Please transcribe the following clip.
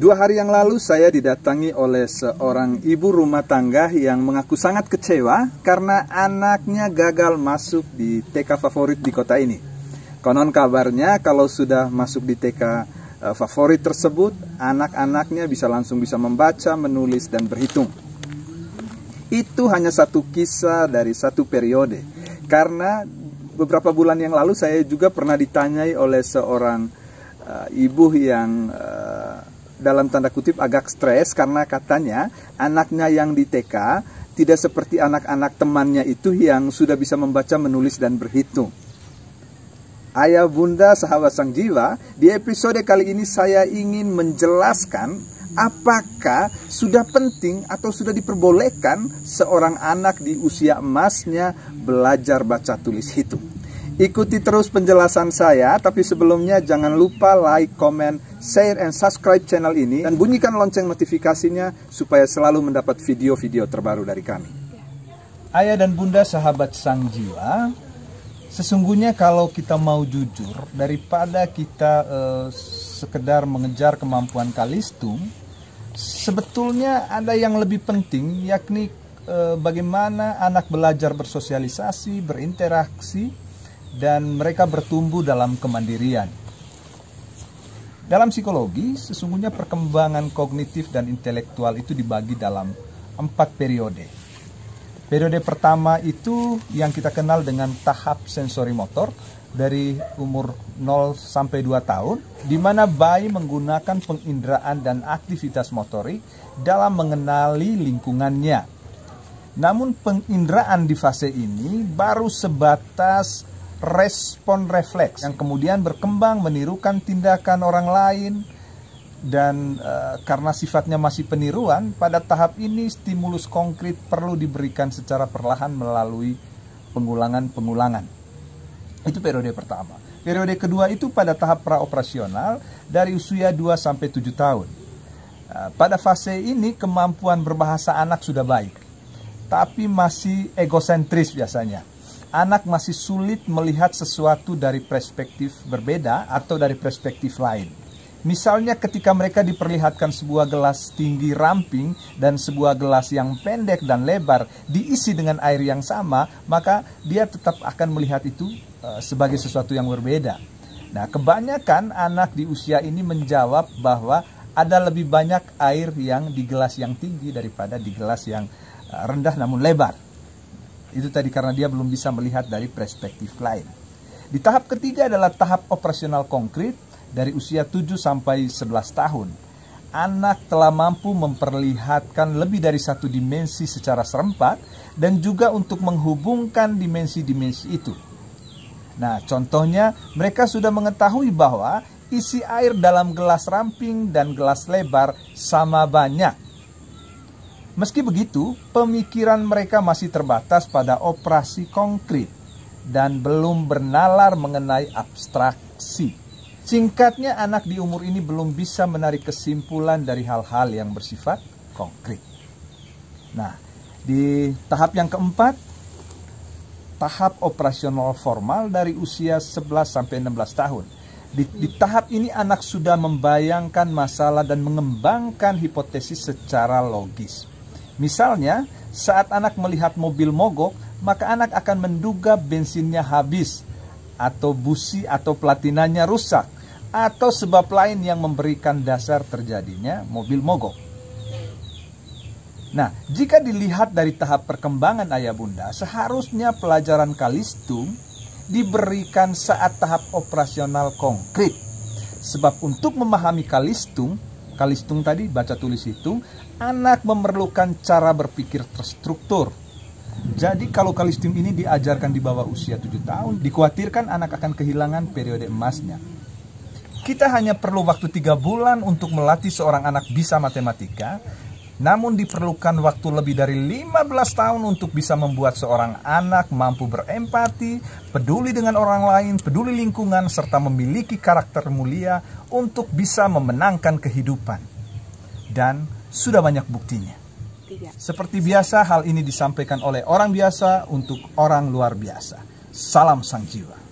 2 hari yang lalu saya didatangi oleh seorang ibu rumah tangga yang mengaku sangat kecewa karena anaknya gagal masuk di TK favorit di kota ini. Konon kabarnya kalau sudah masuk di TK favorit tersebut, anak-anaknya langsung bisa membaca, menulis, dan berhitung. Itu hanya satu kisah dari satu periode. Karena beberapa bulan yang lalu saya juga pernah ditanyai oleh seorang ibu yang dalam tanda kutip agak stres karena katanya anaknya yang di TK tidak seperti anak-anak temannya itu yang sudah bisa membaca, menulis, dan berhitung. Ayah bunda sahabat sang jiwa, di episode kali ini saya ingin menjelaskan apakah sudah penting atau sudah diperbolehkan seorang anak di usia emasnya belajar baca, tulis, hitung. Ikuti terus penjelasan saya, tapi sebelumnya jangan lupa like, comment, share, and subscribe channel ini, dan bunyikan lonceng notifikasinya supaya selalu mendapat video-video terbaru dari kami. Ayah dan bunda sahabat sang jiwa, sesungguhnya kalau kita mau jujur, daripada kita sekedar mengejar kemampuan kalistung, sebetulnya ada yang lebih penting, yakni bagaimana anak belajar bersosialisasi, berinteraksi, dan mereka bertumbuh dalam kemandirian. Dalam psikologi, sesungguhnya perkembangan kognitif dan intelektual itu dibagi dalam 4 periode. Periode pertama itu yang kita kenal dengan tahap sensori motor dari umur 0 sampai 2 tahun, di mana bayi menggunakan penginderaan dan aktivitas motorik dalam mengenali lingkungannya. Namun penginderaan di fase ini baru sebatas respon refleks yang kemudian berkembang menirukan tindakan orang lain, dan karena sifatnya masih peniruan, pada tahap ini stimulus konkret perlu diberikan secara perlahan melalui pengulangan-pengulangan. Itu periode pertama. Periode kedua itu pada tahap praoperasional dari usia 2 sampai 7 tahun. Pada fase ini kemampuan berbahasa anak sudah baik, tapi masih egosentris biasanya. Anak masih sulit melihat sesuatu dari perspektif berbeda atau dari perspektif lain. Misalnya ketika mereka diperlihatkan sebuah gelas tinggi ramping dan sebuah gelas yang pendek dan lebar diisi dengan air yang sama, maka dia tetap akan melihat itu sebagai sesuatu yang berbeda. Nah, kebanyakan anak di usia ini menjawab bahwa ada lebih banyak air yang di gelas yang tinggi daripada di gelas yang rendah namun lebar. Itu tadi karena dia belum bisa melihat dari perspektif lain. Di tahap ketiga adalah tahap operasional konkret dari usia 7 sampai 11 tahun. Anak telah mampu memperlihatkan lebih dari satu dimensi secara serempak dan juga untuk menghubungkan dimensi-dimensi itu. Nah, contohnya mereka sudah mengetahui bahwa isi air dalam gelas ramping dan gelas lebar sama banyak. Meski begitu, pemikiran mereka masih terbatas pada operasi konkret dan belum bernalar mengenai abstraksi. Singkatnya, anak di umur ini belum bisa menarik kesimpulan dari hal-hal yang bersifat konkret. Nah, di tahap yang keempat, tahap operasional formal dari usia 11 sampai 16 tahun. Di tahap ini anak sudah membayangkan masalah dan mengembangkan hipotesis secara logis. Misalnya, saat anak melihat mobil mogok, maka anak akan menduga bensinnya habis, atau busi atau platinanya rusak, atau sebab lain yang memberikan dasar terjadinya mobil mogok. Nah, jika dilihat dari tahap perkembangan ayah bunda, seharusnya pelajaran kalistung diberikan saat tahap operasional konkret. Sebab untuk memahami kalistung tadi baca tulis hitung, anak memerlukan cara berpikir terstruktur. Jadi kalau kalistung ini diajarkan di bawah usia 7 tahun, dikhawatirkan anak akan kehilangan periode emasnya. Kita hanya perlu waktu 3 bulan untuk melatih seorang anak bisa matematika, Namun diperlukan waktu lebih dari 15 tahun untuk bisa membuat seorang anak mampu berempati, peduli dengan orang lain, peduli lingkungan, serta memiliki karakter mulia untuk bisa memenangkan kehidupan. Dan sudah banyak buktinya. Seperti biasa, hal ini disampaikan oleh orang biasa untuk orang luar biasa. Salam sang jiwa.